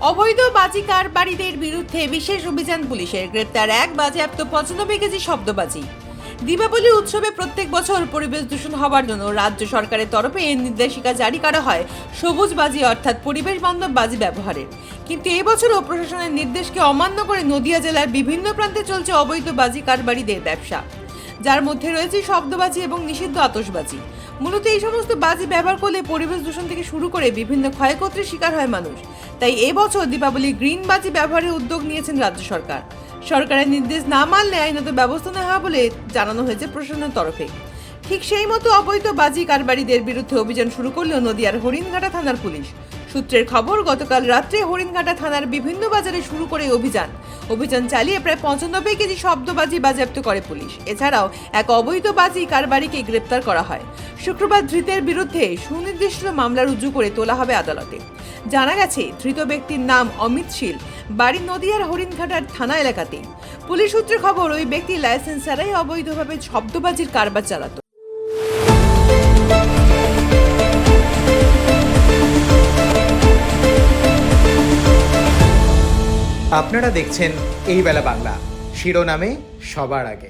অবৈধ বাজি কারবারিদের বিরুদ্ধে বিশেষ অভিযান পুলিশের, গ্রেপ্তার এক, বাজেয়াপ্ত 95 কেজি শব্দবাজি। দীপাবলি উৎসবে প্রত্যেক বছর পরিবেশ দূষণ হওয়ার জন্য রাজ্য সরকারের তরফে এই নির্দেশিকা জারি করা হয় সবুজ বাজি অর্থাৎ পরিবেশ বান্ধব বাজি ব্যবহারের। কিন্তু এবছরও প্রশাসনের নির্দেশকে অমান্য করে নদিয়া জেলার বিভিন্ন প্রান্তে চলছে অবৈধ বাজি কারবারিদের ব্যবসা, যার মধ্যে রয়েছে শব্দবাজি এবং নিষিদ্ধ আতশবাজি। মূলত এই সমস্ত বাজি ব্যবহার করলে পরিবেশ দূষণ থেকে শুরু করে বিভিন্ন ক্ষয়ক্ষতির শিকার হয় মানুষ। তাই এবছর দীপাবলি গ্রিন বাজি ব্যবহারের উদ্যোগ নিয়েছেন রাজ্য সরকার। সরকারের নির্দেশ না মানলে আইনত ব্যবস্থা নেওয়া হবে বলে জানানো হয়েছে প্রশাসনের তরফে। ঠিক সেই মতো অবৈধ বাজি কারবারিদের বিরুদ্ধে অভিযান শুরু করল নদিয়ার হরিণঘাটা থানার পুলিশ। সূত্রের খবর, গতকাল রাত্রে হরিণঘাটা থানার বিভিন্ন বাজারে শুরু করে অভিযান চালিয়ে প্রায় 95 কেজি শব্দবাজি বাজেয়াপ্ত করে পুলিশ। এছাড়াও এক অবৈধ বাজি কারবারিকে গ্রেপ্তার করা হয়। শুক্রবার ধৃতের বিরুদ্ধে সুনির্দিষ্ট মামলা রুজু করে তোলা হবে আদালতে। জানা গেছে, ধৃত ব্যক্তির নাম অমিত শীল, বাড়ি নদিয়ার হরিণঘাটার থানা এলাকাতে। পুলিশ সূত্রে খবর, ওই ব্যক্তি লাইসেন্স ছাড়াই অবৈধভাবে শব্দবাজির কারবার চালাতো। আপনারা দেখছেন এই বেলা বাংলা, শিরোনামে সবার আগে।